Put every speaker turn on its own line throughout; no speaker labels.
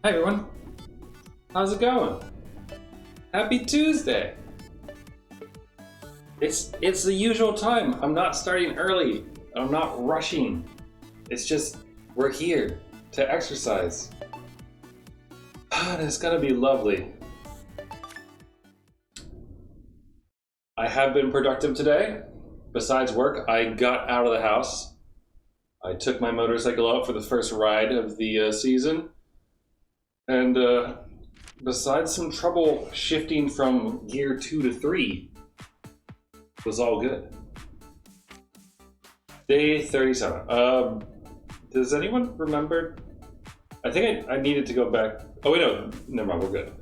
Hi everyone, how's it going? Happy Tuesday! It's the usual time. I'm not starting early. I'm not rushing. It's just, we're here to exercise. And it's gonna be lovely. I have been productive today. Besides work, I got out of the house. I took my motorcycle out for the first ride of the season. And besides some trouble shifting from gear 2 to 3, was all good. Day 37. Does anyone remember? I think I needed to go back. Oh wait, no, never mind, we're good.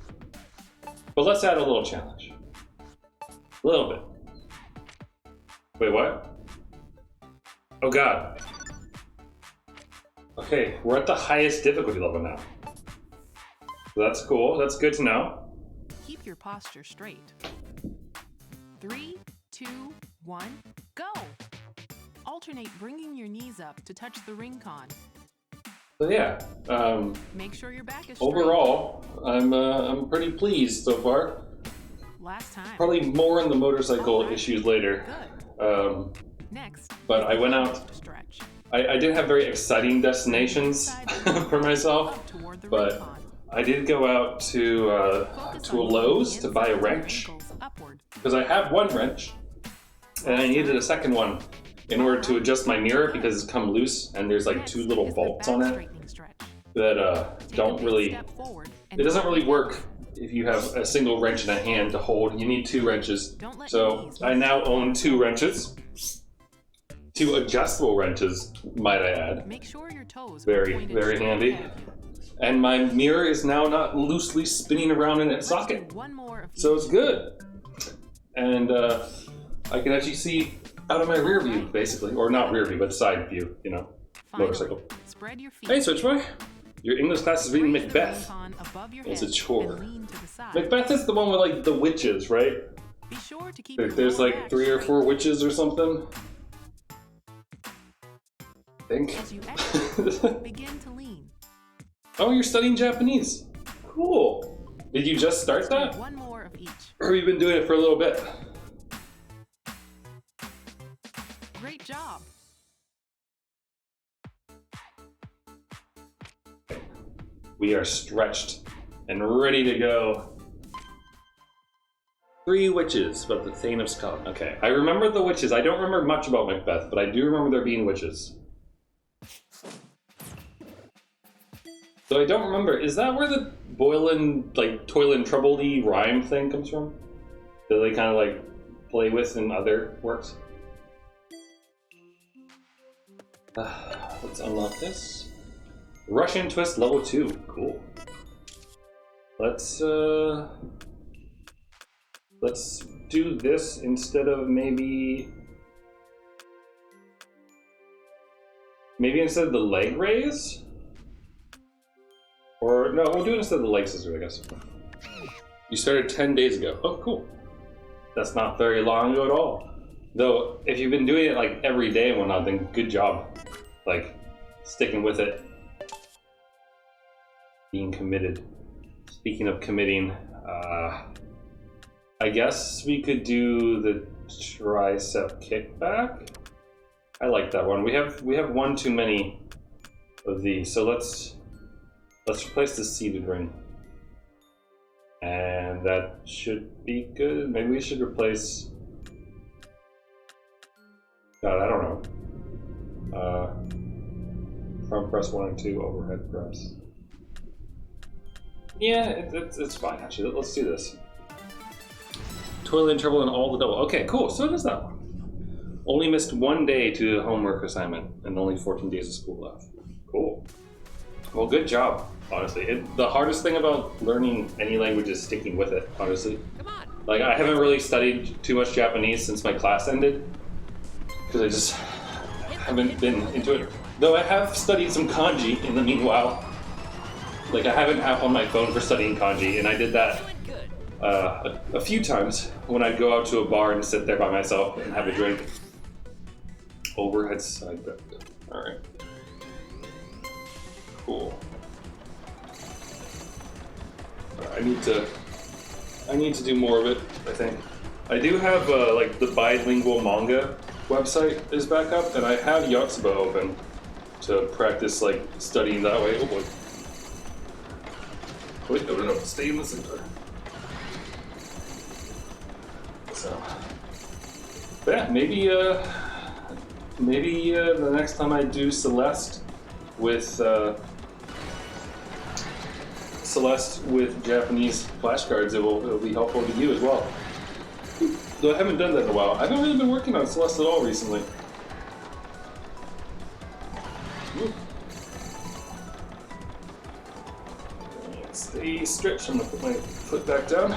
But let's add a little challenge. A little bit. Wait, what? Oh god. Okay, we're at the highest difficulty level now. That's cool, that's good to know.
Keep your posture straight. 3, 2, 1, go! Alternate bringing your knees up to touch the ring con.
So yeah,
Make sure your back is straight.
overall, I'm pretty pleased so far.
Last time.
Probably more on the motorcycle issues later.
Good. Next.
But I went out.
Stretch.
I didn't have very exciting destinations for myself,
Up toward the
but
ring con.
I did go out to a Lowe's to buy a wrench because I have one wrench and I needed a second one in order to adjust my mirror because it's come loose and there's like 2 little bolts on it that don't really. It doesn't really work if you have a single wrench in a hand to hold. You need 2 wrenches. So I now own 2 wrenches. 2 adjustable wrenches, might I add.
Make sure your toes
Very, very handy. And my mirror is now not loosely spinning around in its socket. So it's good. And I can actually see out of my rear view, basically. Or not rear view, but side view, you know, motorcycle.
Spread your feet.
Hey, Switchboy. Your English class is reading Macbeth. It's a chore. Macbeth is the one with like the witches, right?
Be sure to keep
There's like 3 or 4 witches or something. I think.
As you exhale, begin to lean.
Oh, you're studying Japanese. Cool. Did you just start that?
One more of each.
Or have you been doing it for a little bit?
Great job.
We are stretched and ready to go. 3 witches, but the Thane of Scotland. Okay, I remember the witches. I don't remember much about Macbeth, but I do remember there being witches. So I don't remember, is that where the boilin', like, toilin' trouble-y rhyme thing comes from? That they kind of, like, play with in other works? Let's unlock this. Russian Twist level 2, cool. Let's do this instead of maybe instead of the leg raise? Or, no, we'll do it instead of the leg scissors, I guess. You started 10 days ago. Oh, cool. That's not very long ago at all. Though, if you've been doing it like every day and whatnot, then good job. Like, sticking with it. Being committed. Speaking of committing, I guess we could do the Tricep Kickback. I like that one. We have one too many of these, so let's replace the seated ring. And that should be good. Maybe we should replace... God, I don't know. Front press 1 and 2, overhead press. Yeah, it's fine actually. Let's do this. Toilet and trouble and all the double. Okay, cool. So does that one. Only missed 1 day to the homework assignment and only 14 days of school left. Cool. Well, good job, honestly. The hardest thing about learning any language is sticking with it, honestly.
Come on.
Like, I haven't really studied too much Japanese since my class ended, because I just haven't been into it. Though I have studied some kanji in the meanwhile. Like, I have an app on my phone for studying kanji, and I did that a few times when I'd go out to a bar and sit there by myself and have a drink. Overhead side bend. Alright. Cool. I need to do more of it, I think. I do have like the bilingual manga website is back up, and I have Yotsuba open to practice like studying that way. Oh boy. Wait, no, stay in the center. So, yeah, maybe the next time I do Celeste with Japanese flashcards, it'll be helpful to you as well. Though I haven't done that in a while. I haven't really been working on Celeste at all recently. Stay stretched. I'm gonna put my foot back down.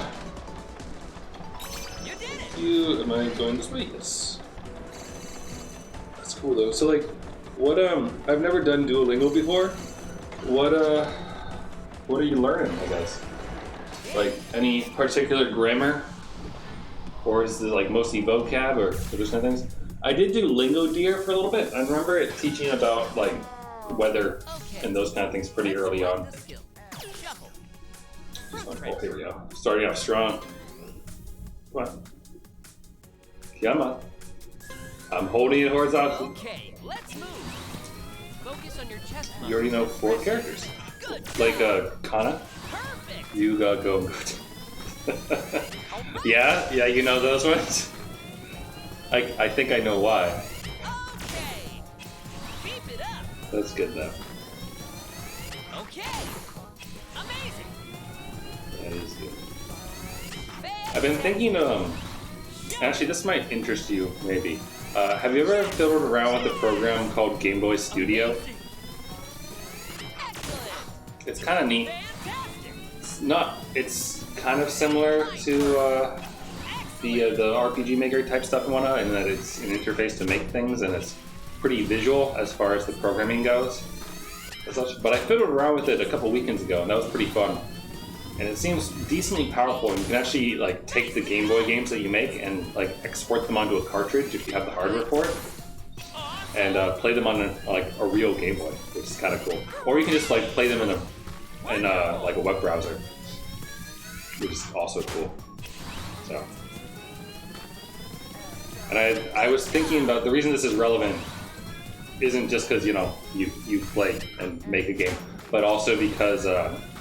Am I going this way? Yes. That's cool though. So like, what I've never done Duolingo before. What are you learning, I guess? Like any particular grammar? Or is it like mostly vocab or those kind of things? I did do Lingo Deer for a little bit. I remember it teaching about like weather and those kind of things pretty early on. Oh, here we go. Starting off strong. Come on. Come on. I'm holding it horizontal.
Okay, let's move. Focus on your chest.
You already know 4 characters. Like Kana.
Perfect.
You go. Yeah, you know those ones? I think I know why.
Okay. Keep it up.
That's good though.
Okay. Amazing.
That is good. I've been thinking, actually this might interest you, maybe. Have you ever fiddled around with a program called Game Boy Studio? It's kind of neat. It's kind of similar to the RPG Maker type stuff and whatnot, in that it's an interface to make things, and it's pretty visual as far as the programming goes. But I fiddled around with it a couple weekends ago, and that was pretty fun. And it seems decently powerful, and you can actually like take the Game Boy games that you make and like export them onto a cartridge if you have the hardware for it, and play them on a real Game Boy, which is kind of cool. Or you can just like play them in like a web browser, which is also cool. So, and I was thinking about the reason this is relevant isn't just because you play and make a game, but also because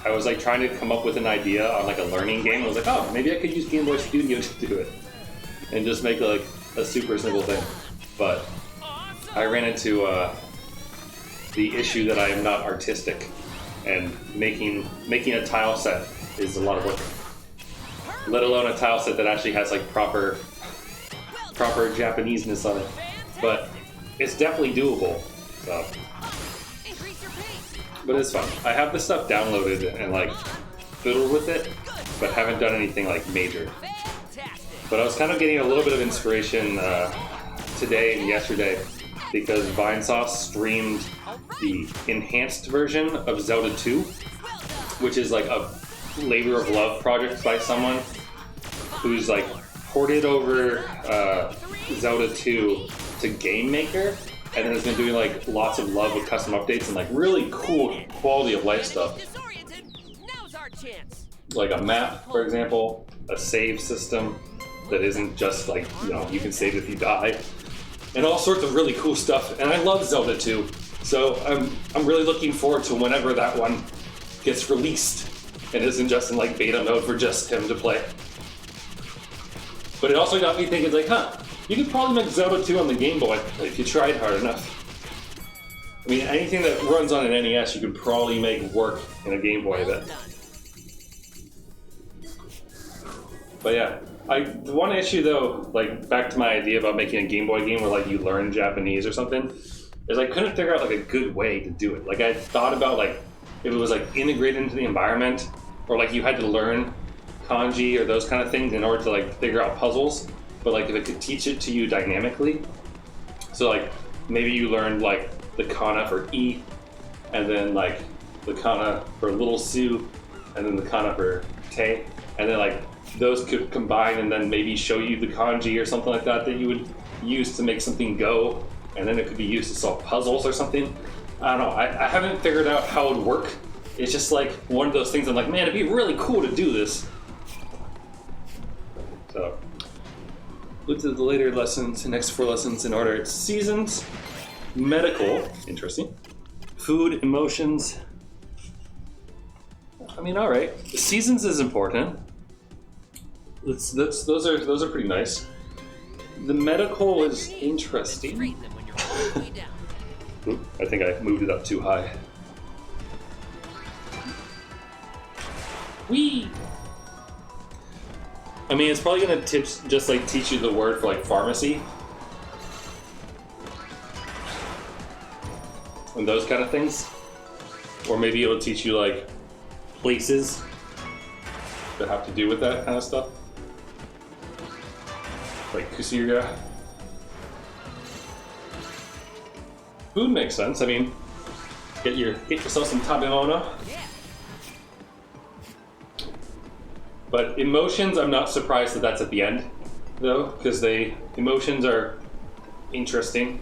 I was like trying to come up with an idea on like a learning game. I was like, oh, maybe I could use Game Boy Studio to do it and just make like a super simple thing. But I ran into the issue that I am not artistic, and making a tile set is a lot of work. Let alone a tile set that actually has like proper Japanese-ness on it. But it's definitely doable. So. But it's fun. I have the stuff downloaded and like fiddled with it, but haven't done anything like major. But I was kind of getting a little bit of inspiration today and yesterday because Vinesauce streamed the enhanced version of Zelda 2, which is like a labor of love project by someone who's like ported over Zelda 2 to Game Maker, and then has been doing like lots of love with custom updates and like really cool quality of life stuff. Like a map, for example, a save system that isn't just like, you can save if you die, and all sorts of really cool stuff. And I love Zelda 2, so I'm really looking forward to whenever that one gets released and isn't just in like beta mode for just him to play. But it also got me thinking, like, you could probably make Zelda 2 on the Game Boy if you tried hard enough. I mean, anything that runs on an NES, you could probably make work in a Game Boy, I bet. But yeah, the one issue though, like back to my idea about making a Game Boy game where like you learn Japanese or something, is I couldn't figure out like a good way to do it. Like I thought about like if it was like integrated into the environment, or like you had to learn kanji or those kind of things in order to like figure out puzzles. But like if it could teach it to you dynamically, so like maybe you learned like the kana for E, and then like the kana for little Sue, and then the kana for Te, and then like those could combine and then maybe show you the kanji or something like that you would use to make something go, and then it could be used to solve puzzles or something. I don't know. I haven't figured out how it would work, it's just like one of those things I'm like, man, it'd be really cool to do this. So, looked at the later lessons, the next 4 lessons in order. It's seasons, medical, interesting, food, emotions. I mean, all right. Seasons is important. Those are pretty nice. The medical is interesting.
Straighten them when you're all the way down.
Oop, I think I moved it up too high. Whee! I mean, it's probably gonna just like teach you the word for like pharmacy and those kind of things, or maybe it'll teach you like places that have to do with that kind of stuff, like Kusiria. Food makes sense. I mean, get yourself some tabemono.
Yeah.
But emotions, I'm not surprised that that's at the end, though, because emotions are interesting.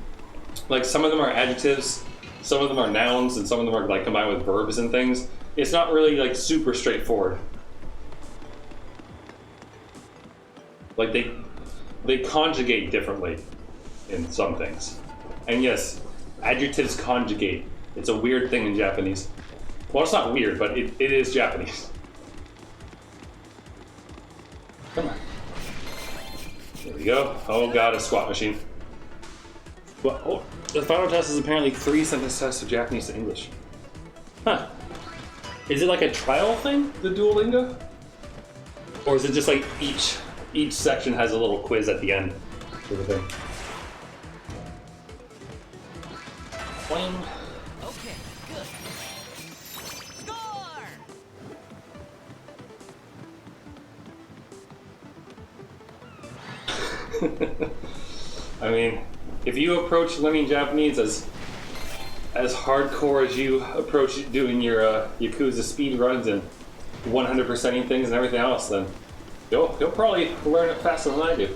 Like, some of them are adjectives, some of them are nouns, and some of them are like combined with verbs and things. It's not really like super straightforward. Like they conjugate differently in some things. And yes, adjectives conjugate. It's a weird thing in Japanese. Well, it's not weird, but it is Japanese. Come on. There we go. Oh god, a squat machine. Well, oh, the final test is apparently 3 sentence tests of Japanese to English. Huh. Is it like a trial thing, the Duolingo? Or is it just like each section has a little quiz at the end sort of thing? Boing.
Okay, good. Score!
I mean, if you approach learning Japanese as hardcore as you approach doing your Yakuza speed runs and 100%ing things and everything else, then you'll probably learn it faster than I do.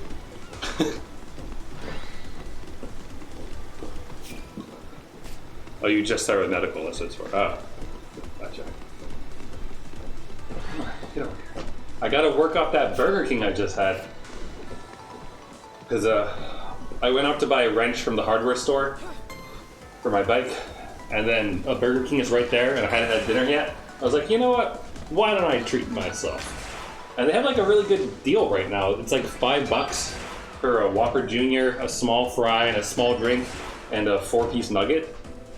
Oh, you just started medical, that's what it's for. Oh, gotcha. Get over here. I gotta work off that Burger King I just had. Because I went up to buy a wrench from the hardware store for my bike, and then a Burger King is right there, and I hadn't had dinner yet. I was like, you know what? Why don't I treat myself? And they have like a really good deal right now. It's like $5 for a Whopper Jr., a small fry, and a small drink, and a 4-piece nugget.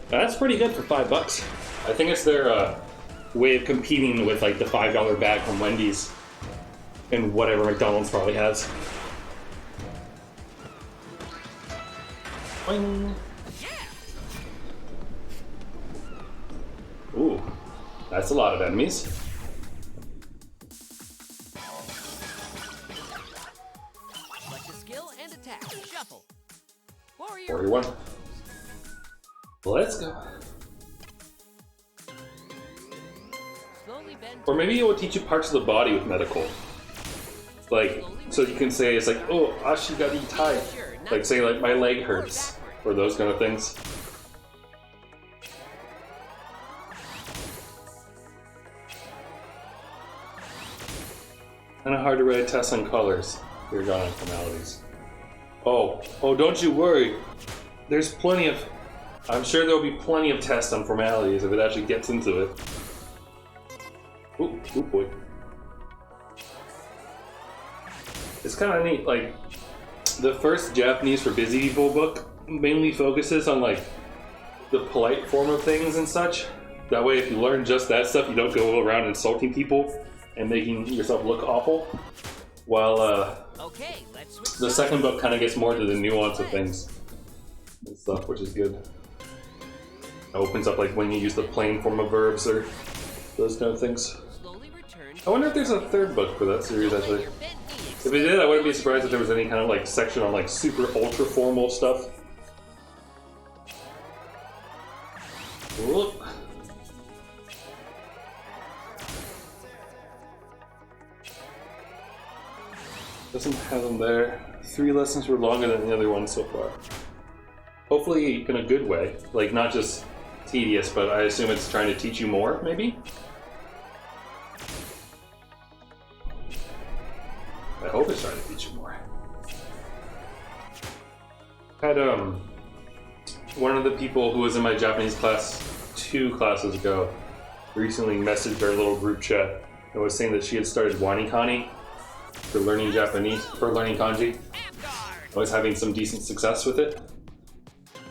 That's pretty good for $5. I think it's their way of competing with like the $5 bag from Wendy's and whatever McDonald's probably has. Boing. Ooh, that's a lot of enemies.
Select a skill and attack. Shuffle. Warrior.
41. Let's go.
Slowly bend.
Or maybe it will teach you parts of the body with medical. Like, so you can say, it's like, oh, ashigari tai. Like, say, like, my leg hurts. Or those kind of things. Kind of hard to write tests on colors. You're gone on formalities. Oh, don't you worry. There's plenty of... I'm sure there'll be plenty of tests on formalities if it actually gets into it. Ooh boy. It's kind of neat, like, the first Japanese for Busy People book mainly focuses on, like, the polite form of things and such. That way, if you learn just that stuff, you don't go around insulting people and making yourself look awful. While,
Okay, let's switch
the second book kind of gets more to the nuance of things and stuff, which is good. It opens up, like, when you use the plain form of verbs or those kind of things.
Slowly return.
I wonder if there's a third book for that series, actually. If it did, I wouldn't be surprised if there was any kind of, like, section on, like, super ultra formal stuff. Whoop. Doesn't have them there. 3 lessons were longer than the other ones so far. Hopefully in a good way. Like, not just tedious, but I assume it's trying to teach you more, maybe? I hope it's trying to teach you more. Had one of the people who was in my Japanese class 2 classes ago recently messaged our little group chat and was saying that she had started WaniKani for learning Japanese, for learning kanji. I was having some decent success with it.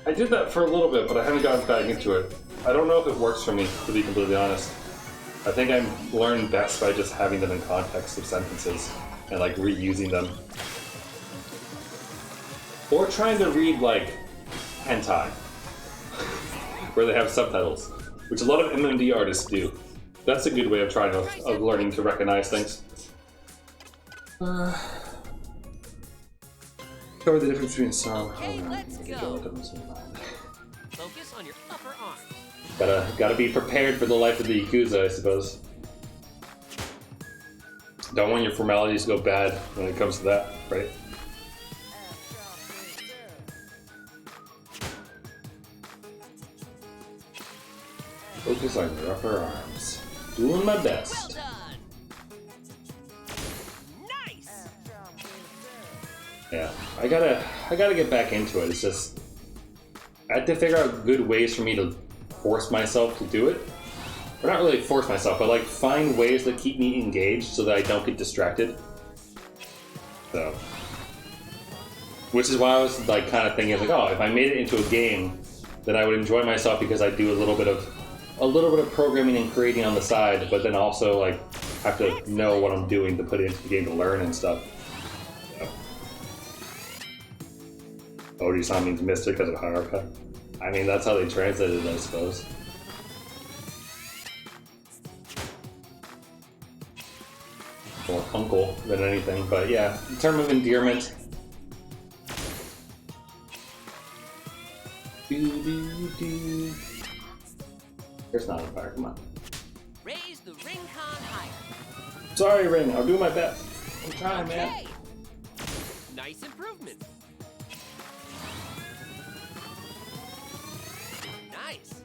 I did that for a little bit, but I haven't gotten back into it. I don't know if it works for me, to be completely honest. I think I learn best by just having them in context of sentences and like reusing them. Or trying to read like hentai, where they have subtitles, which a lot of MMD artists do. That's a good way of trying of learning to recognize things. Cover the difference between some.
Okay, let's go. Focus on your upper arm.
Gotta be prepared for the life of the Yakuza, I suppose. Don't want your formalities to go bad when it comes to that, right? Focus on your upper arms. Doing my best.
Well done. Nice.
Yeah, I gotta get back into it. It's just I have to figure out good ways for me to force myself to do it. Or not really force myself, but like find ways that keep me engaged so that I don't get distracted. So, which is why I was like kind of thinking like, oh, if I made it into a game, then I would enjoy myself because I do a little bit of programming and creating on the side, but then also like have to know what I'm doing to put it into the game to learn and stuff. So. Oji-san means mystic because of Haruka. I mean, that's how they translated it, I suppose. More uncle than anything, but yeah, in terms of endearment. There's not a fire, come on.
Raise the ring con higher.
Sorry, Ring, I'll do my best. I'm trying, man.
Nice improvement. Nice.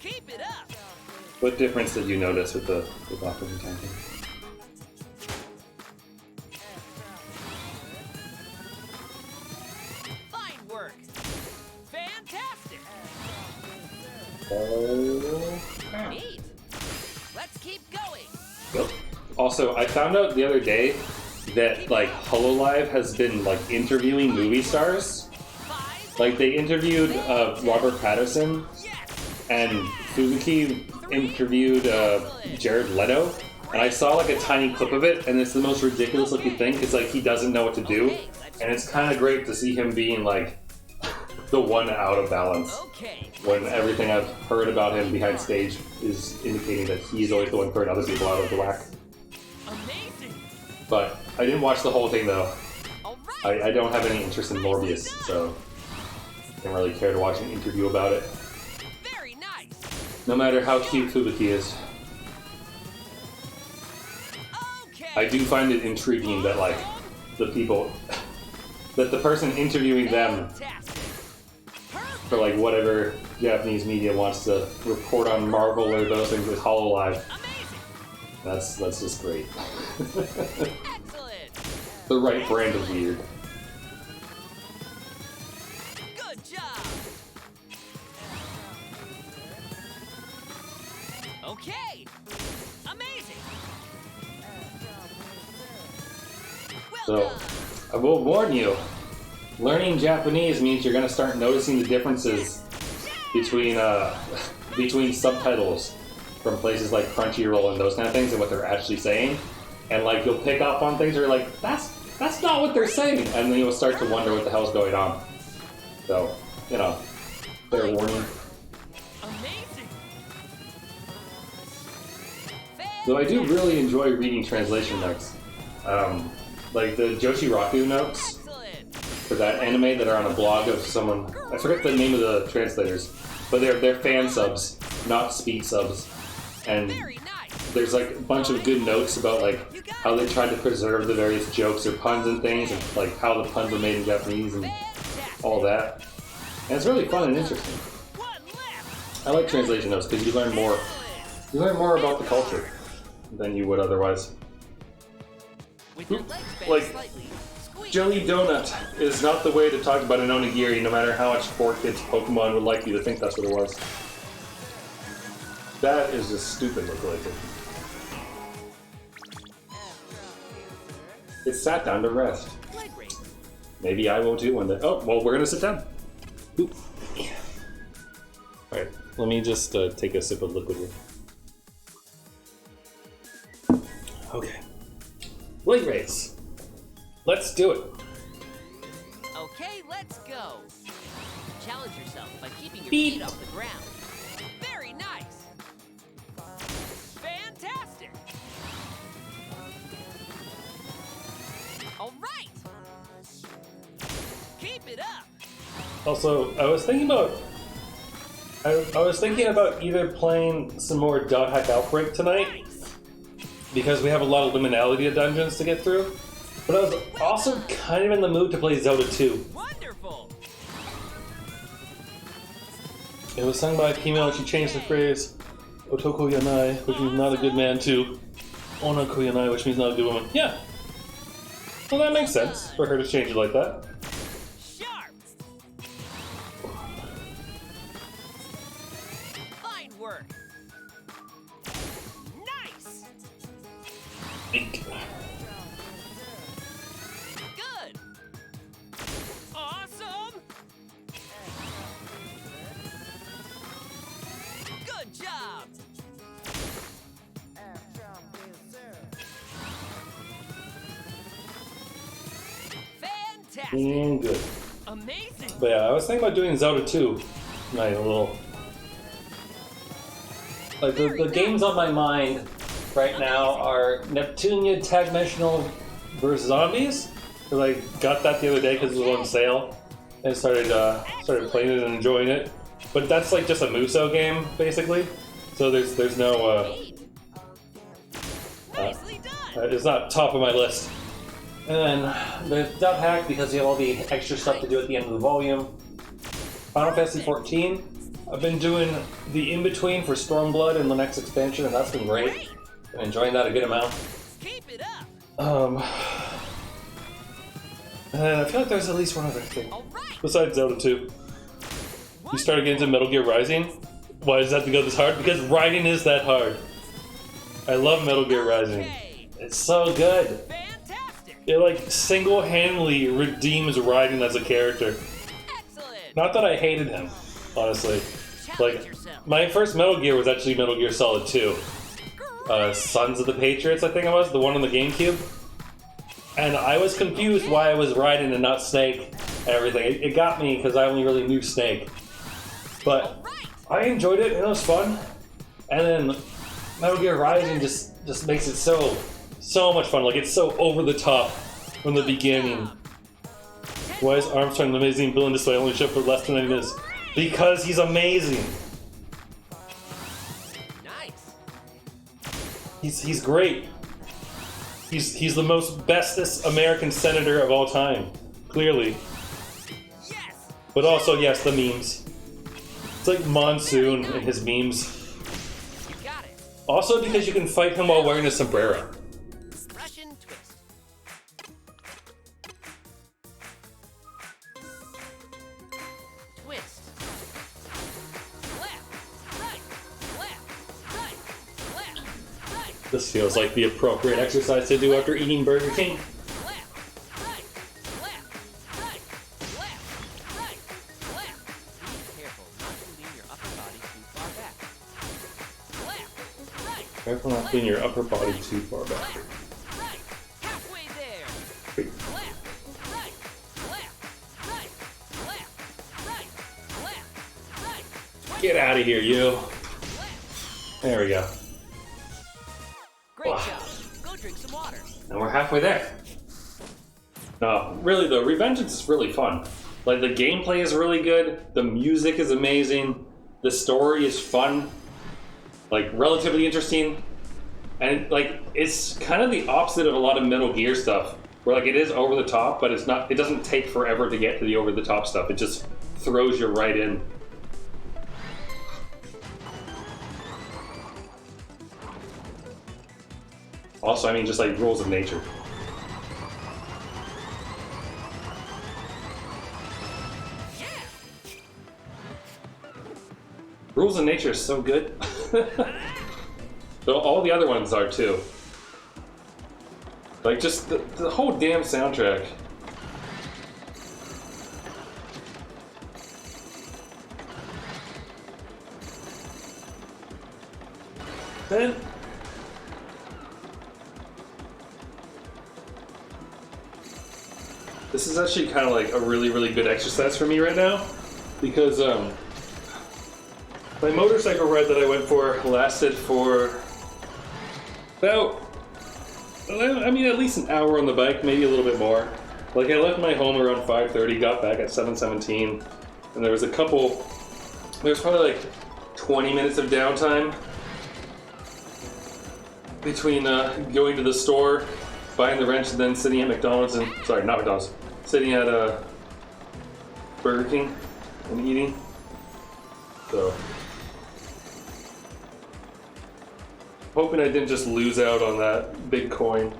Keep it up.
What difference did you notice with the offensive campaign?
Fine work. Fantastic. Neat. Let's keep going.
Yep. Also, I found out the other day that like HoloLive has been like interviewing movie stars. Like they interviewed Robert Pattinson, and Fuzuki interviewed Jared Leto, and I saw like a tiny clip of it, and it's the most ridiculous looking thing. It's like he doesn't know what to do, and it's kind of great to see him being like the one out of balance. When everything I've heard about him behind stage is indicating that he's always the one throwing other people out of the whack.
Amazing.
But I didn't watch the whole thing though. I don't have any interest in Morbius, so I don't really care to watch an interview about it.
Very nice.
No matter how cute Fubuki is. I do find it intriguing that like the people, that the person interviewing them for like whatever Japanese media wants to report on Marvel or those things with HoloLive. That's just great. The right brand of weird.
Good job. Okay. Amazing.
So, I will warn you, learning Japanese means you're going to start noticing the differences between between subtitles from places like Crunchyroll and those kind of things and what they're actually saying. And like you'll pick up on things that are like, that's not what they're saying, and then you'll start to wonder what the hell's going on. So, you know, fair warning.
Amazing.
Though I do really enjoy reading translation notes. Like the Joshiraku notes for that anime that are on a blog of someone, I forget the name of the translators, but they're fan subs, not speed subs. And there's like a bunch of good notes about like how they tried to preserve the various jokes or puns and things, and like how the puns were made in Japanese and all that. And it's really fun and interesting. I like translation notes because you learn more. You learn more about the culture than you would otherwise.
With your legs bent
Like,
slightly, squeeze.
Jelly Donut is not the way to talk about an onigiri, no matter how much 4Kids Pokemon would like you to think that's what it was. That is just stupid, look like it. It sat down to rest.
Leg raise.
Maybe I will too one day. Oh, well, we're gonna sit down. Oop. Alright, let me just take a sip of liquid here. Okay. Leg raise. Let's do it.
Okay, let's go. Challenge yourself by keeping your
Beep.
feet off the ground. Very nice. Fantastic. All right. Keep it up.
Also, I was thinking about either playing some more Dot Hack Outbreak tonight,
Nice.
because we have a lot of liminality of dungeons to get through. But I was also kind of in the mood to play Zelda 2.
Wonderful.
It was sung by a female and she changed the phrase Otoko Yanai, which means not a good man, to Onako Yanai, which means not a good woman. Yeah. Well, that makes sense for her to change it like that.
Sharp. Fine work. Nice.
Eek.
Good. Awesome. Good job. Fantastic.
Good.
Amazing.
But yeah, I was thinking about doing Zelda 2 tonight a little. Like, the games on my mind right now are Neptunia Tag Dimensional vs. Zombies. Because I got that the other day because it was on sale. And started playing it and enjoying it. But that's like just a Muso game, basically. So there's no,
Neat. Nicely done.
it's not top of my list. And then there's Dot Hack because you have all the extra stuff to do at the end of the volume. Final Fantasy XIV. I've been doing the in-between for Stormblood and the next expansion, and that's been great. I'm enjoying that a good amount.
Keep it up.
And I feel like there's at least one other thing.
All right.
Besides Zelda 2. You started getting into Metal Gear Rising. Why does that have to go this hard? Because writing is that hard. I love Metal Gear Rising.
Okay.
It's so good.
Fantastic.
It like single-handedly redeems Raiden as a character.
Excellent.
Not that I hated him, honestly.
Challenge
Like,
yourself.
my first Metal Gear was actually Metal Gear Solid 2. Sons of the Patriots, I think it was, the one on the GameCube. And I was confused why I was Raiden and not Snake and everything. It got me because I only really knew Snake. But
All right.
I enjoyed it, and it was fun. And then Metal Gear Rising just makes it so much fun. Like, it's so over the top from the beginning. Why is Armstrong an amazing villain despite only ship for less than 9 minutes? Because he's amazing.
Nice.
He's great. He's the most bestest American senator of all time. Clearly.
Yes.
But also, yes, the memes. It's like Monsoon and his memes.
You got it.
Also because you can fight him while wearing a sombrero.
Russian twist. Twist. Left. Right. Left. Right. Left. Right.
This feels like the appropriate exercise to do after eating Burger King.
Left. Right. Left. Right. Left. Right. Left. Be careful not to lean your upper body too far back. Left. Right.
Careful not to lean your upper body too far back.
Right. Halfway there.
Wait.
Left. Right. Left. Right. Left. Right. Left. Right.
Get out of here, you.
Left.
There we go.
Great
Wow.
job. Go drink some water.
And we're halfway there. No, really though, Revengeance is really fun. Like, the gameplay is really good, the music is amazing, the story is fun, like, relatively interesting, and, like, it's kind of the opposite of a lot of Metal Gear stuff, where, like, it is over the top, but it's not, it doesn't take forever to get to the over the top stuff, it just throws you right in. Also, I mean, just like rules of nature. Rules of nature is so good. Though all the other ones are too. Like just the whole damn soundtrack. Then this is actually kind of like a really good exercise for me right now, because my motorcycle ride that I went for lasted for about, I mean, at least an hour on the bike, maybe a little bit more. Like I left my home around 5:30, got back at 7:17, and there was probably like 20 minutes of downtime between going to the store, buying the wrench, and then sitting at McDonald's and, sorry, not McDonald's, sitting at Burger King and eating. So, hoping I didn't just lose out on that big coin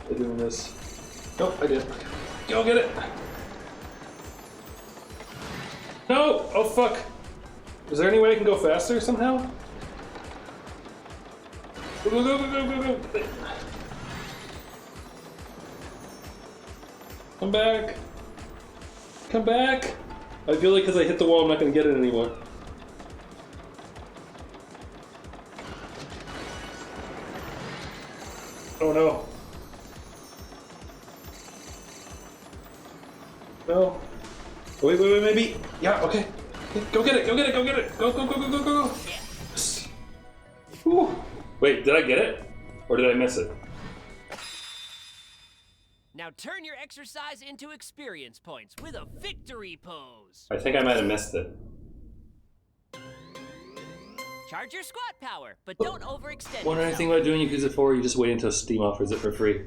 by doing this. Nope, I didn't. Go get it! No! Oh fuck! Is there any way I can go faster somehow? Go, go, go, go, go, go, go! Come back! Come back! I feel like because I hit the wall I'm not going to get it anymore. Oh no. No. Wait, maybe. Yeah, okay. Go get it, go get it, go get it. Go, go, go, go, go, go. Yes. Whew. Wait, did I get it? Or did I miss it?
Now turn your exercise into experience points with a victory pose.
I think I might have missed it.
Charge your squat power, but don't overextend
Wonder
yourself.
anything about doing Yakuza 4, you just wait until Steam offers it for free.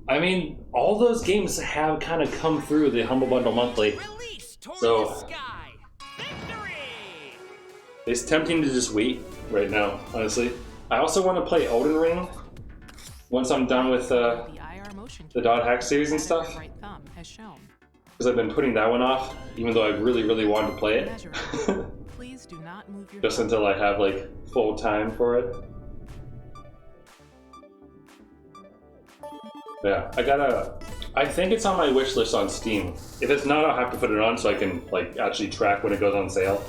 I mean, all those games have kind of come through the Humble Bundle monthly.
Release toward
So-
the sky. Victory!
It's tempting to just wait right now, honestly. I also want to play Elden Ring once I'm done with
The IR motion
the Dot Hack series and stuff,
right thumb has shown.
because I've been putting that one off, even though I really wanted to play it.
Measure. Please do not move your
Just until I have like full time for it. Yeah, I think it's on my wish list on Steam. If it's not, I'll have to put it on so I can like actually track when it goes on sale.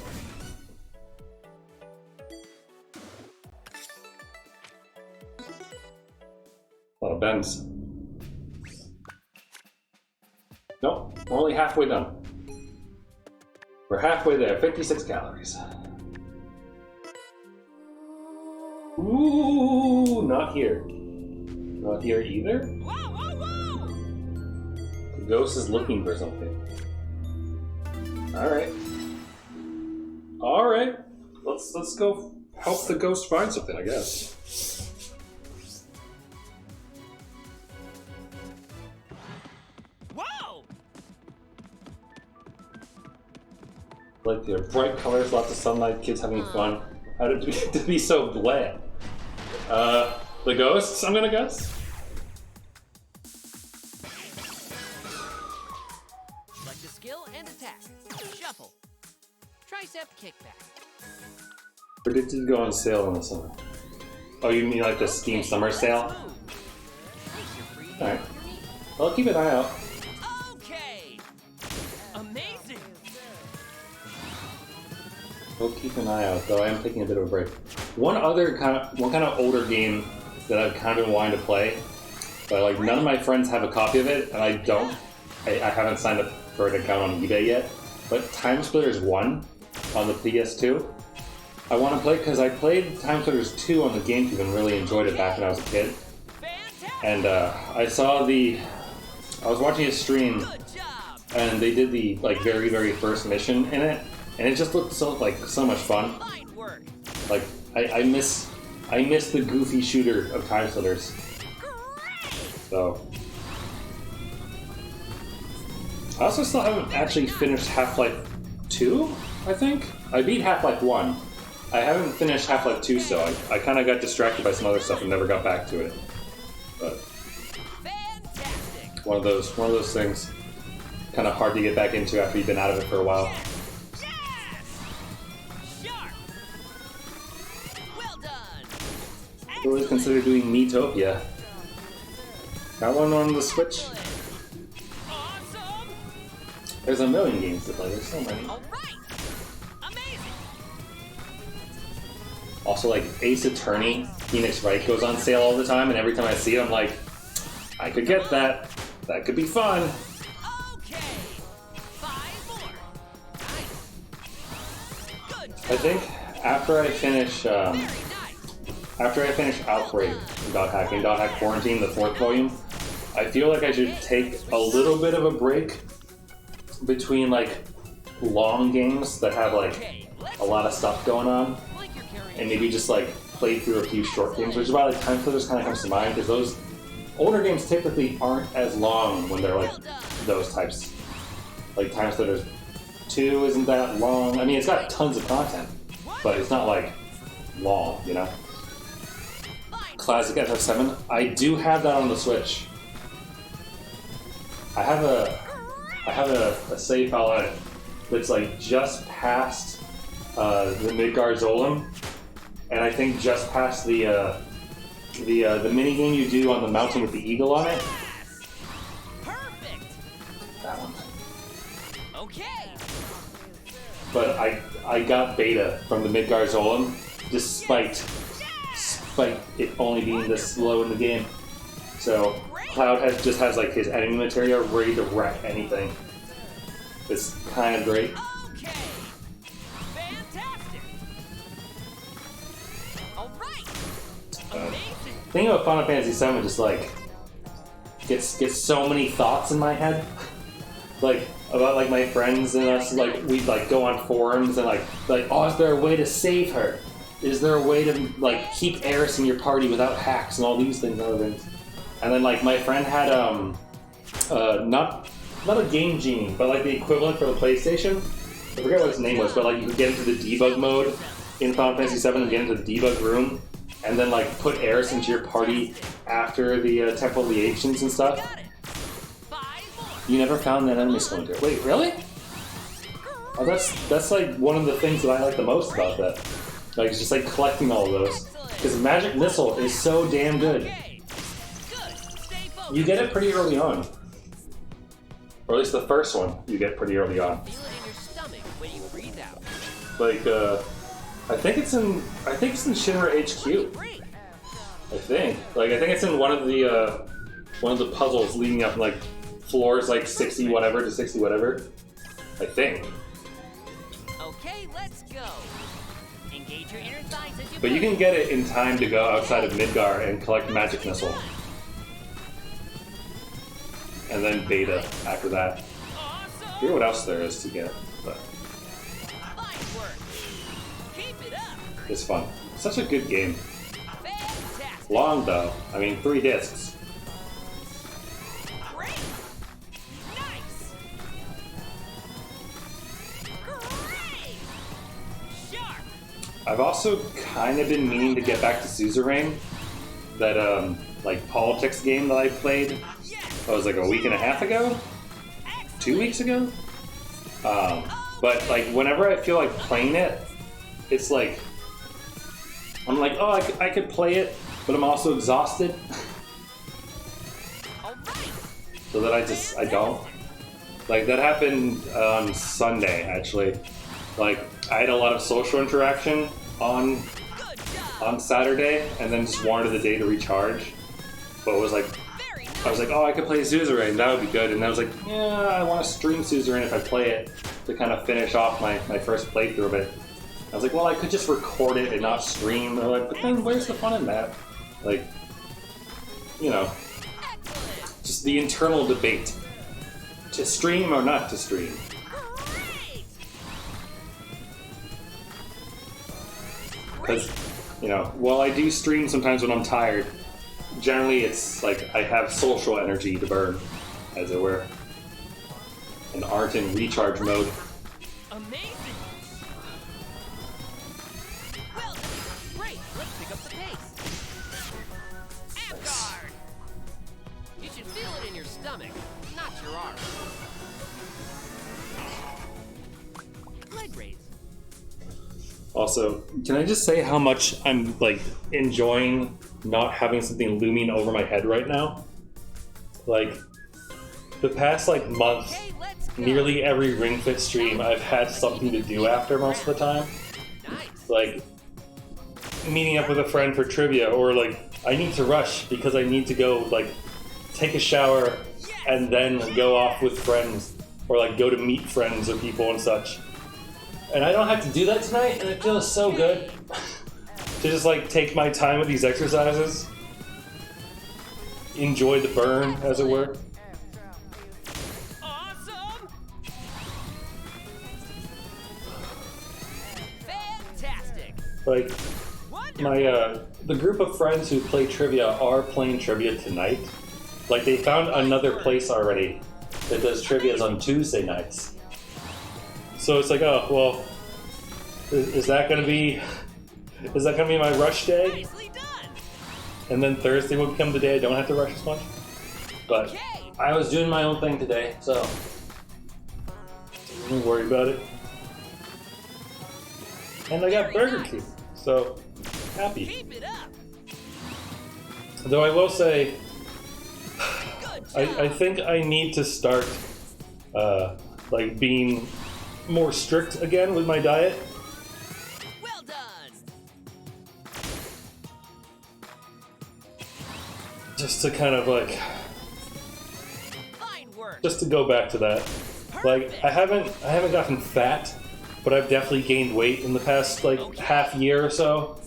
A lot of bends. Nope, we're only halfway done. We're halfway there, 56 calories. Ooh, not here. Not here either.
Whoa, whoa, whoa!
The ghost is looking for something. Alright. Alright. Let's go help the ghost find something, I guess.
Whoa!
Like the bright colors, lots of sunlight, kids having fun. How did it to be so bland? The ghosts, I'm gonna guess?
Select a skill and attack. Shuffle. Tricep Kickback.
Predicted to go on sale in the summer. Oh, you mean like the Steam Summer Sale?
Place your free hand
Alright.
on your knee.
I'll keep an eye out.
Okay! Amazing!
We'll keep an eye out, though I am taking a bit of a break. One kind of older game that I've kind of been wanting to play, but like none of my friends have a copy of it, and I don't. I haven't signed up for an account on eBay yet. But Time Splitters 1 on the PS2, I want to play because I played Time Splitters 2 on the GameCube and really enjoyed it back when I was a kid.
Fantastic!
And I was watching a stream,
Good job!
and they did the like very first mission in it, and it just looked so much fun.
Fine work!
Like I miss the goofy shooter of Time Splitters.
Great!
So I also still haven't actually finished Half-Life 2, I think. I beat Half-Life 1. I haven't finished Half-Life 2 still. I kind of got distracted by some other stuff and never got back to it. But
Fantastic.
one of those things, kind of hard to get back into after you've been out of it for a while.
Yes. Sharp. Well done.
I always consider doing Miitopia. Got one on the Switch.
Awesome.
There's a million games to play. There's so many.
All right. Amazing.
Also, like Ace Attorney, Phoenix Wright goes on sale all the time, and every time I see it, I'm like, I could get that. That could be fun.
Okay. 5 more. Nice. Good job.
I think after I finish,
Very nice.
Outbreak in Dot Hack Quarantine, the 4th volume, I feel like I should take a little bit of a break between like long games that have like
Okay.
a lot of stuff going on,
Like you're carrying.
and maybe just like play through a few short games, which is why like Time Splitters kind of comes to mind, because those older games typically aren't as long when they're like those types. Like Time Splitters 2 isn't that long. I mean, it's got tons of content, but it's not like long, you know? Classic FF7. I do have that on the Switch. I have a save file on it that's like just past the Midgard Zolom, and I think just past the mini game you do on the mountain with the eagle on it.
Perfect.
That one.
Okay.
But I got beta from the Midgard Zolom, despite it only being this low in the game. So Cloud just has like his enemy material ready to wreck anything. It's kind of great.
Okay. Fantastic. All right. Amazing.
Thing about Final Fantasy VII just like gets so many thoughts in my head, like about like my friends and us. Like we'd like go on forums and like oh, is there a way to save her? Is there a way to like keep Eris in your party without hacks and all these things and other things? And then like my friend had not a Game Genie, but like the equivalent for the PlayStation. I forget what his name was, but like you could get into the debug mode in Final Fantasy VII and get into the debug room, and then like put Eris into your party after the Temple of the Ancients and stuff.
Got it. 5 more.
You never found that enemy splinter. Wait, really? Oh, that's like one of the things that I like the most about that. Like it's just like collecting all of those, because Magic Missile is so damn good.
Okay. Good. Stay focused.
You get it pretty early on. Or at least the first one you get pretty early on.
Feel it in your stomach when you breathe out.
Like I think it's in Shinra HQ.
Great.
I think it's in one of the puzzles leading up like floors like 60 whatever to 60 whatever. I think.
Okay, let's go. Engage your inner thighs as you
But you can get it in time to go outside of Midgar and collect Magic Missile. And then Beta after that. I forget what else there is to get, but
Fine work. Keep it up.
it's fun. Such a good game.
Fantastic.
Long though. I mean, 3 discs.
Great. Nice. Great. Sharp.
I've also kind of been meaning to get back to Suzerain. That like politics game that I played.
Yes.
That was like a week and a half ago? 2 weeks ago? But like whenever I feel like playing it, it's like I'm like, oh, I could play it, but I'm also exhausted.
All right.
So that I don't. Like that happened on Sunday actually. Like I had a lot of social interaction on
Good job.
on Saturday, and then just wanted the day to recharge. But it was like,
Very
I
nice.
was like, oh, I could play Suzerain, that would be good. And I was like, yeah, I want to stream Suzerain if I play it to kind of finish off my first playthrough of it. I was like, well, I could just record it and not stream. And I'm like, but then where's the fun in that? Like, you know,
Excellent.
just the internal debate. To stream or not to stream.
Great.
Because, you know, while I do stream sometimes when I'm tired, generally it's like I have social energy to burn, as it were, and aren't in recharge mode.
Amazing. Well done. Great. Let's pick up the pace. Afgard. stomach, not your arm. Leg raise.
Also, can I just say how much I'm like enjoying not having something looming over my head right now? Like the past like month,
Okay, let's go.
nearly every Ring Fit stream I've had something to do after most of the time.
Nice.
Like meeting up with a friend for trivia, or like I need to rush because I need to go like take a shower and then go off with friends, or like go to meet friends or people and such. And I don't have to do that tonight, and it feels so good to just like take my time with these exercises, enjoy the burn, as it were.
Awesome. Fantastic.
Like
Wonderful.
my the group of friends who play trivia are playing trivia tonight. Like they found another place already that does trivias on Tuesday nights. So it's like, oh well, is that gonna be my rush day?
Nicely done.
And then Thursday will become the day I don't have to rush as much. But
Okay.
I was doing my own thing today, so don't worry about it. And I got Burger King, so happy.
Keep it up.
Though I will say,
Good job.
I think I need to start like being more strict again with my diet.
Well done.
Just to kind of like,
Fine work.
just to go back to that. Like I haven't gotten fat, but I've definitely gained weight in the past like half year or so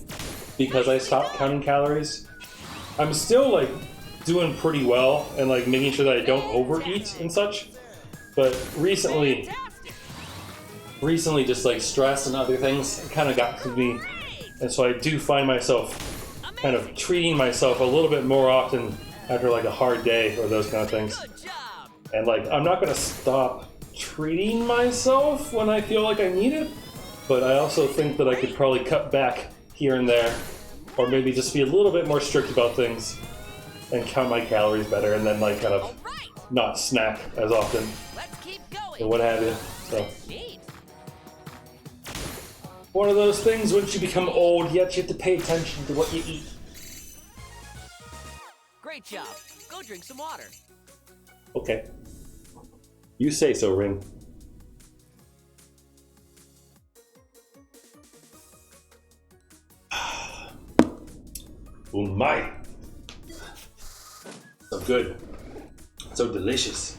because I stopped counting calories. I'm still like doing pretty well and like making sure that I don't overeat and such. But recently just like stress and other things kind of got to me, and so I do find myself kind of treating myself a little bit more often after like a hard day or those kind of things.
Good job.
And like I'm not gonna stop treating myself when I feel like I need it, but I also think that I could probably cut back here and there, or maybe just be a little bit more strict about things and count my calories better, and then like kind
All
of
right.
not snack as often
Let's keep going.
and what have you. So
Neat.
one of those things, once you become old, yet you have to pay attention to what you eat.
Great job. Go drink some water.
Okay. You say so, Ring. Oh my! So good. So delicious.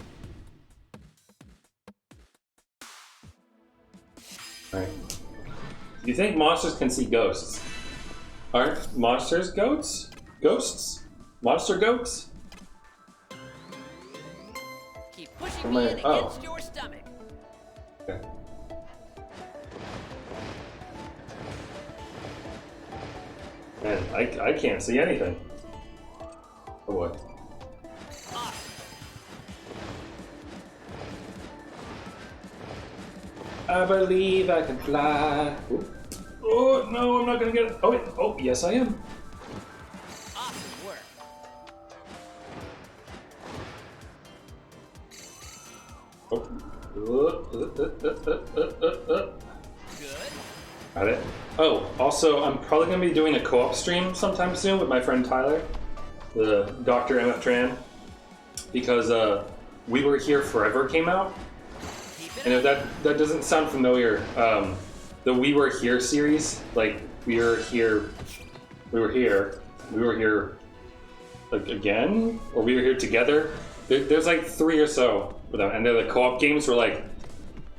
Alright. Do you think monsters can see ghosts? Aren't monsters goats? Ghosts? Monster goats?
Keep pushing
Am
me
I-
in
oh.
against your stomach.
Okay. Man, I can't see anything. Oh boy.
Awesome.
I believe I can fly. Ooh. Oh no, I'm not gonna get it. Oh wait. Oh yes, I am.
Awesome work.
Oh.
Good.
Got it. Oh, also, I'm probably gonna be doing a co-op stream sometime soon with my friend Tyler, the Dr. MF Tran, because We Were Here Forever came out.
Keep it
And if
up.
that doesn't sound familiar, the We Were Here series, like we were here, like again, or we were here together. There's like 3 or so with them, and they're the co-op games where like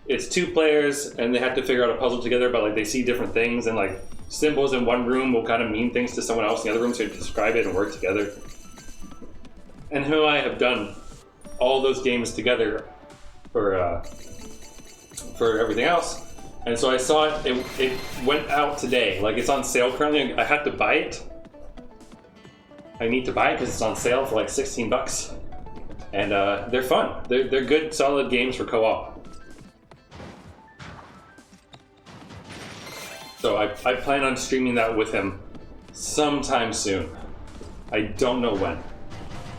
it's 2 players and they have to figure out a puzzle together, but like they see different things, and like symbols in one room will kind of mean things to someone else in the other room, so you have to describe it and work together. And him and I have done all those games together for everything else. And so I saw it went out today. Like it's on sale currently. I had to buy it. I need to buy it because it's on sale for like $16. And they're fun. They're good, solid games for co-op. So I plan on streaming that with him sometime soon. I don't know when.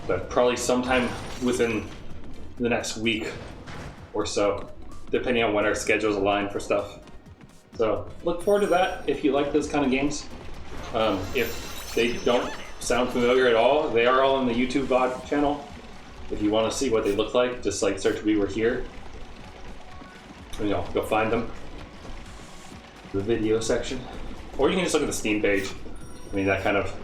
but probably sometime within the next week or so, depending on when our schedules align for stuff. So look forward to that if you like those kind of games. If they don't sound familiar at all, they are all on the YouTube VOD channel. If you want to see what they look like, just like search "We Were Here." And, go find them. The video section, or you can just look at the Steam page. I mean, that kind of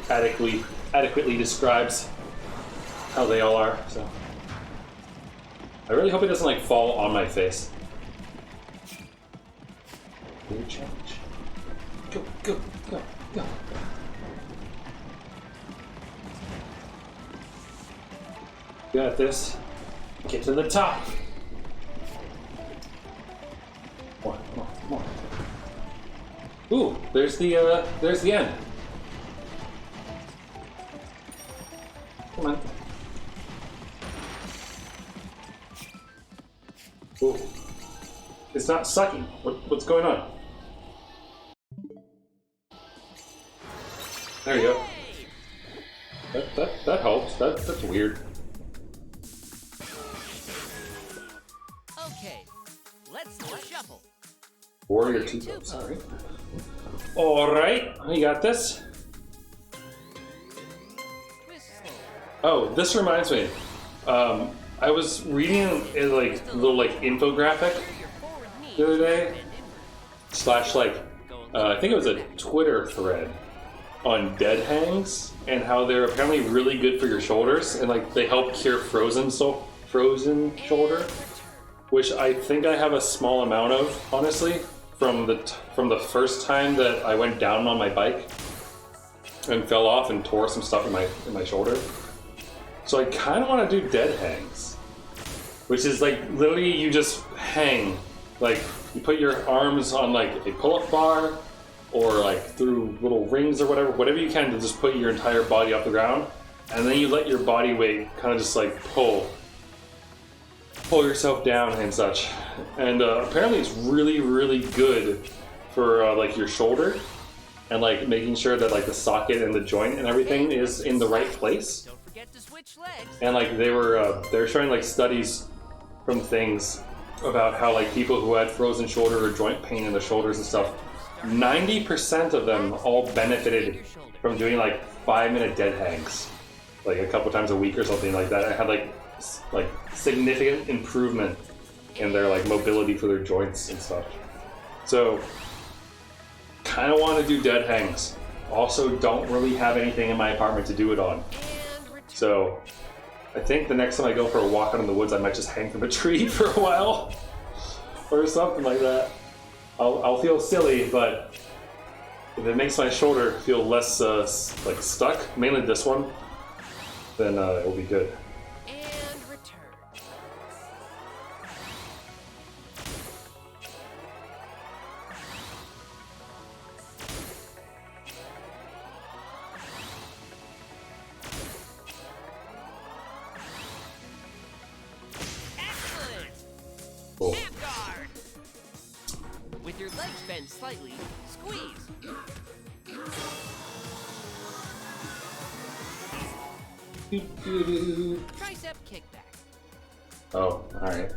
adequately describes how they all are. So I really hope it doesn't like fall on my face. Weird challenge. Go, go, go, go. Got this. Get to the top. More, more, more. Ooh, there's the end. Come on. Ooh. It's not sucking. What's going on? There you go. That helps. That's weird.
Okay, let's shuffle.
Warrior 2. Sorry. Alright, we got this. Oh, this reminds me. I was reading a little infographic the other day. / I think it was a Twitter thread on dead hangs and how they're apparently really good for your shoulders and they help cure frozen shoulder, which I think I have a small amount of, honestly, from the first time that I went down on my bike and fell off and tore some stuff in my shoulder. So I kind of want to do dead hangs, which is literally you just hang, you put your arms on a pull-up bar or through little rings or whatever you can to just put your entire body off the ground, and then you let your body weight kind of just pull yourself down and such. And apparently it's really, really good for your shoulder and making sure that the socket and the joint and everything is in the right place.
Don't forget to switch legs.
And they were showing studies from things about how people who had frozen shoulder or joint pain in the shoulders and stuff, 90% of them all benefited from doing 5-minute dead hangs, a couple times a week or something like that. It had significant improvement in their mobility for their joints and stuff. So kind of want to do dead hangs. Also don't really have anything in my apartment to do it on. So I think the next time I go for a walk out in the woods, I might just hang from a tree for a while or something like that. I'll feel silly, but if it makes my shoulder feel less stuck, mainly this one, then it'll be good.
And return. Excellent.
Cool.
Half guard. With your legs bent slightly, squeeze. Tricep kickback.
Oh, alright.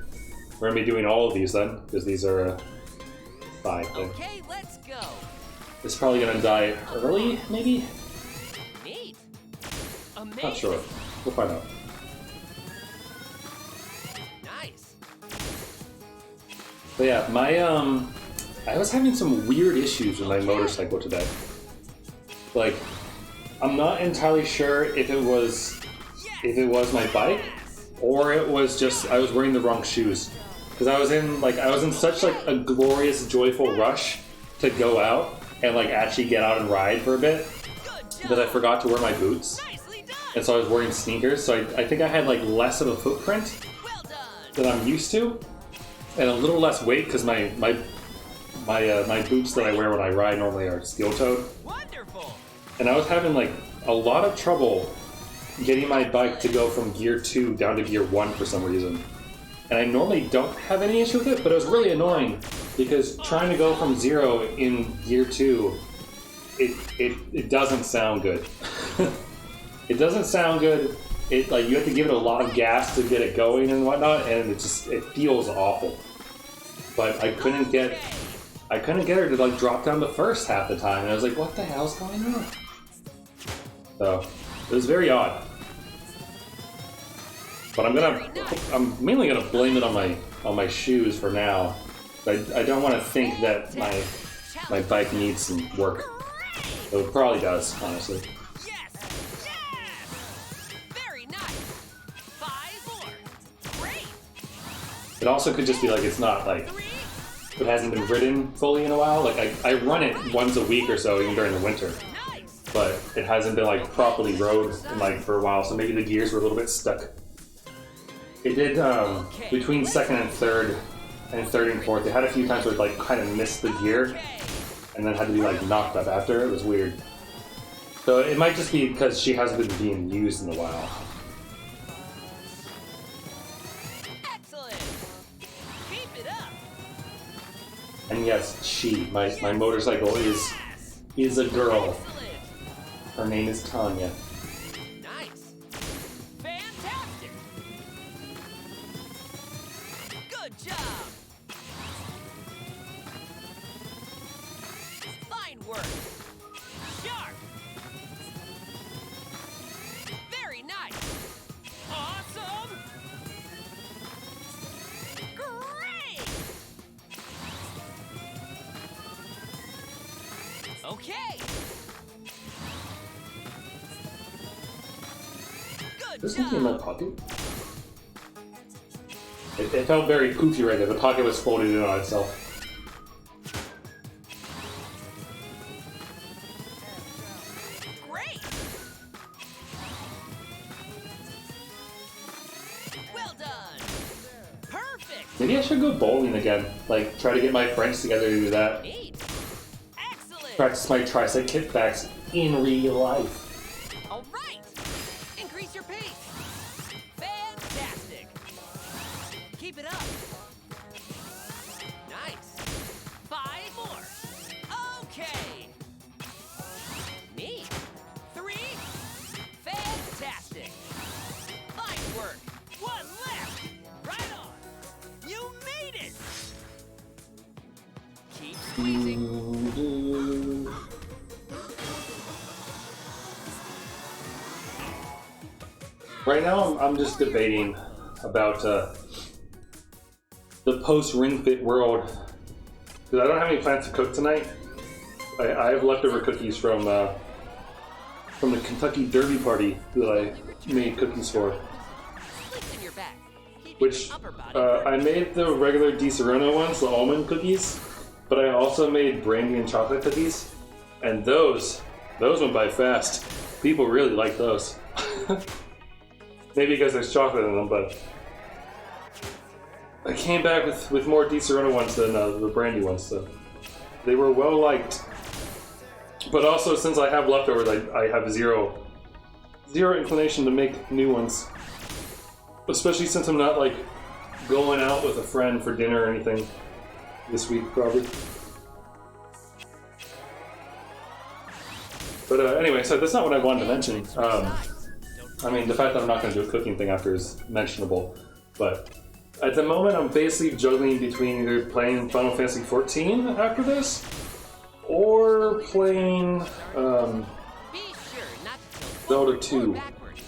We're gonna be doing all of these then, because these are 5.
Okay, let's go.
It's probably gonna die early, maybe?
Neat. Amazing.
Not sure. We'll find out.
Nice.
But yeah, I was having some weird issues with my motorcycle today. I'm not entirely sure if it was my bike or it was just I was wearing the wrong shoes. Because I was in such a glorious, joyful rush to go out and actually get out and ride for a bit that I forgot to wear my boots.
Nicely done.
And so I was wearing sneakers, so I think I had less of a footprint
Well done.
than I'm used to, and a little less weight because my boots that I wear when I ride normally are steel-toed.
Wonderful.
And I was having a lot of trouble getting my bike to go from gear 2 down to gear 1 for some reason. And I normally don't have any issue with it, but it was really annoying because trying to go from 0 in gear 2, it doesn't sound good. It doesn't sound good. It like you have to give it a lot of gas to get it going and whatnot, and it feels awful. But I couldn't get her to like drop down the first half the time, and I was like, what the hell's going on? So it was very odd. But I'm mainly gonna blame it on my shoes for now. I don't want to think that my bike needs some work. So it probably does, honestly.
Yes! Very nice! 5 more! Great!
It also could just be like it's not like it hasn't been ridden fully in a while. Like I run it once a week or so, even during the winter. But it hasn't been like properly rode in, like for a while, so maybe the gears were a little bit stuck. It did between second and third and fourth. They had a few times where it like kind of missed the gear and then had to be like knocked up after. It was weird. So it might just be because she hasn't been being used in a while.
Excellent! Keep it up!
And yes, my motorcycle is a girl. Her name is Tanya.
Nice! Fantastic! Good job! Fine work! Sharp! Very nice! Awesome! Great! Okay!
This thing in my pocket? It felt very poofy right there. The pocket was folded in on itself.
Great! Well done! Perfect!
Maybe I should go bowling again. Like, try to get my friends together to do that.
Neat! Excellent!
Practice my tricep kickbacks in real life.
All right! Increase your pace! Fantastic! Keep it up! Nice! 5 more! Okay! Neat! 3! Fantastic! Fine work! 1 left! Right on! You made it! Keep squeezing!
Right now, I'm just debating about the post-Ring Fit world. Because I don't have any plans to cook tonight. I have leftover cookies from the Kentucky Derby party that I made cookies for.
Splits in your back. Keep
Which
your upper body
I made the regular Di Serrano ones, the almond cookies, but I also made brandy and chocolate cookies, and those went by fast. People really like those. Maybe because there's chocolate in them, but I came back with more Di Serrano ones than the brandy ones, so they were well liked. But also, since I have leftovers, I have zero inclination to make new ones. Especially since I'm not like going out with a friend for dinner or anything this week, probably. But anyway, so that's not what I wanted to mention. I mean, the fact that I'm not going to do a cooking thing after is mentionable, but at the moment I'm basically juggling between either playing Final Fantasy XIV after this, or playing
Be sure not to tilt
Zelda
forward
2.
or backward.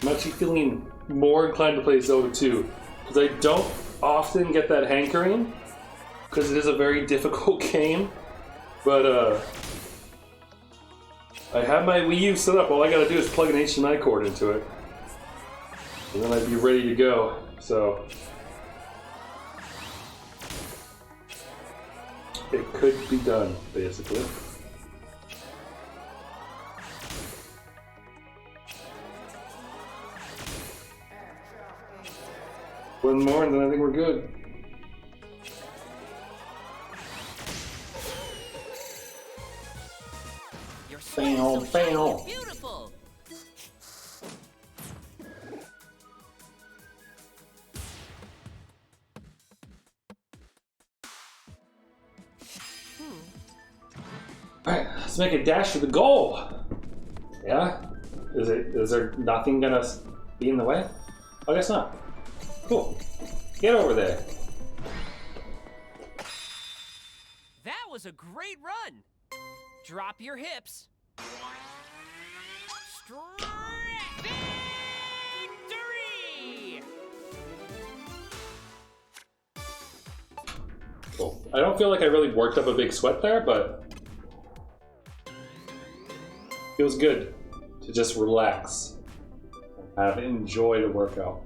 I'm actually feeling more inclined to play Zelda 2, because I don't often get that hankering, because it is a very difficult game, but I have my Wii U set up. All I gotta do is plug an HDMI cord into it, and then I'd be ready to go. So it could be done, basically. One more, and then I think we're good.
Your swing is so shiny and beautiful.
Alright, let's make a dash for the goal. Yeah? Is there nothing gonna be in the way? I guess not. Cool. Get over there.
That was a great run. Drop your hips. Victory!
Cool. I don't feel like I really worked up a big sweat there, but feels good to just relax and enjoy the workout.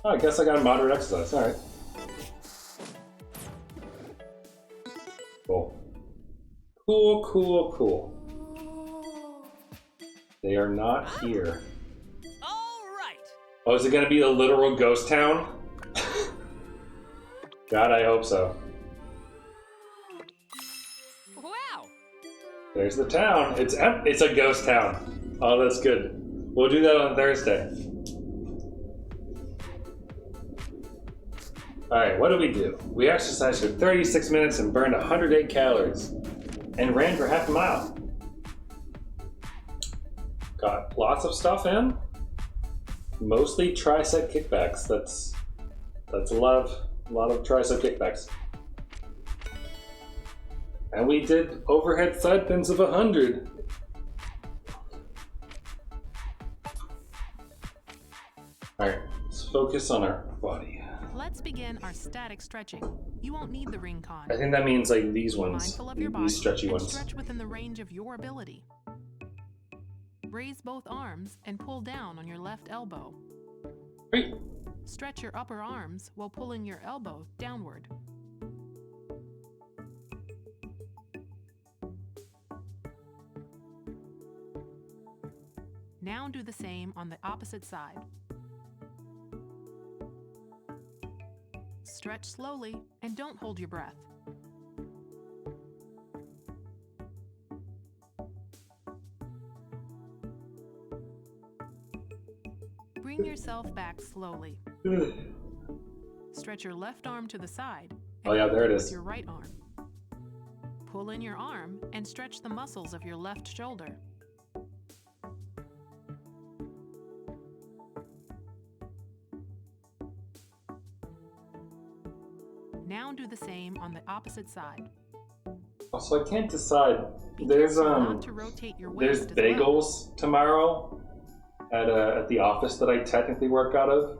Oh, I guess I got a moderate exercise. All right. Cool. Cool, cool, cool. They are not here.
All right.
Oh, is it going to be a literal ghost town? God, I hope so.
Wow.
There's the town. It's a ghost town. Oh, that's good. We'll do that on Thursday. Alright, what do? We exercised for 36 minutes and burned 108 calories. And ran for half a mile. Got lots of stuff in. Mostly tricep kickbacks. That's a lot of tricep kickbacks. And we did overhead side bends of 100. Alright, let's focus on our body.
Let's begin our static stretching. You won't need the ring con.
I think that means like these ones,
Mindful of your body
these stretchy
and
ones.
stretch within the range of your ability. Raise both arms and pull down on your left elbow.
Great.
Stretch your upper arms while pulling your elbow downward. Now do the same on the opposite side. Stretch slowly and don't hold your breath. Bring yourself back slowly. Stretch your left arm to the side.
Oh yeah, there it
With
is.
your right arm. Pull in your arm and stretch the muscles of your left shoulder. Now do the same on the opposite side.
Also, I can't decide.
Be
There's
careful not to rotate your
there's
waist as well.
bagels tomorrow at the office that I technically work out of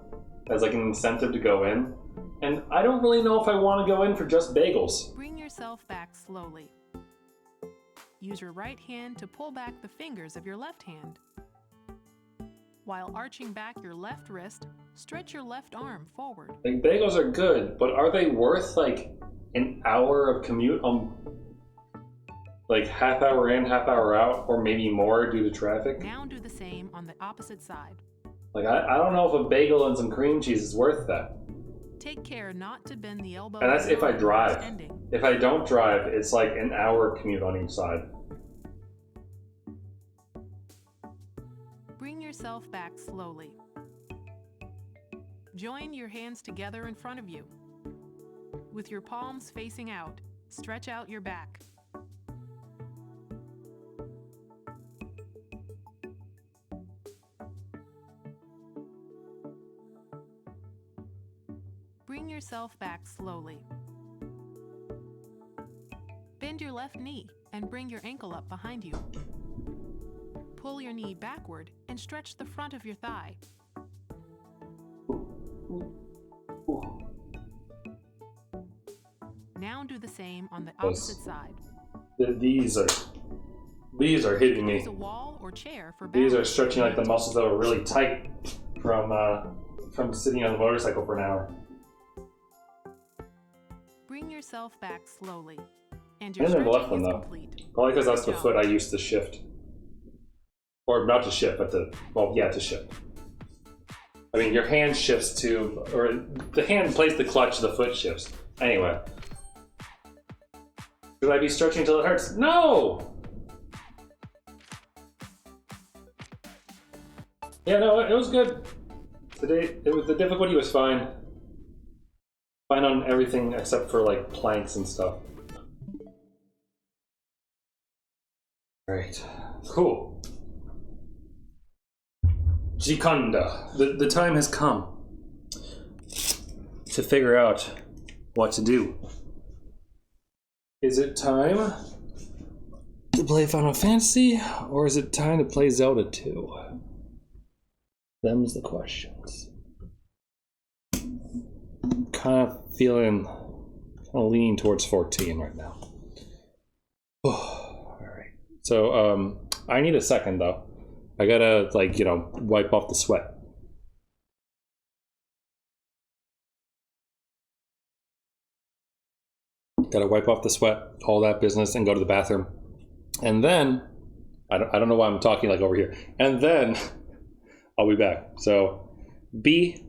as like an incentive to go in, and I don't really know if I want to go in for just bagels.
Bring yourself back slowly. Use your right hand to pull back the fingers of your left hand. While arching back your left wrist, stretch your left arm forward.
Like bagels are good, but are they worth like an hour of commute like half hour in, half hour out, or maybe more due to traffic?
Now do the same on the opposite side.
Like I don't know if a bagel and some cream cheese is worth that.
Take care not to bend the elbow.
And that's if I
beyond
drive.
extending.
If I don't drive, it's like an hour commute on each side.
Bring yourself back slowly. Join your hands together in front of you. With your palms facing out, stretch out your back. Bring yourself back slowly. Bend your left knee and bring your ankle up behind you. Pull your knee backward and stretch the front of your thigh. Now do the same on the opposite side.
These are hitting me.
Use a wall or chair for
These are
balance.
stretching like the muscles that were really tight from sitting on the motorcycle for an hour.
Bring yourself back slowly. And your
And then the left
stretching
one
is
though.
complete.
Probably because that's the
Good
foot
job.
I used to shift. Or not to shift, but to shift. I mean, your hand shifts to, or the hand plays the clutch, the foot shifts. Anyway. Should I be stretching until it hurts? No! Yeah, no, it was good. Today, the difficulty was fine. Fine on everything except for like planks and stuff. Alright, cool. Jikanda. The time has come to figure out what to do. Is it time to play Final Fantasy, or is it time to play Zelda 2? Them's the questions. Kind of leaning towards 14 right now. All right. So I need a second though. I gotta wipe off the sweat. Gotta wipe off the sweat, all that business, and go to the bathroom. And then I don't know why I'm talking like over here. And then I'll be back. So BRB.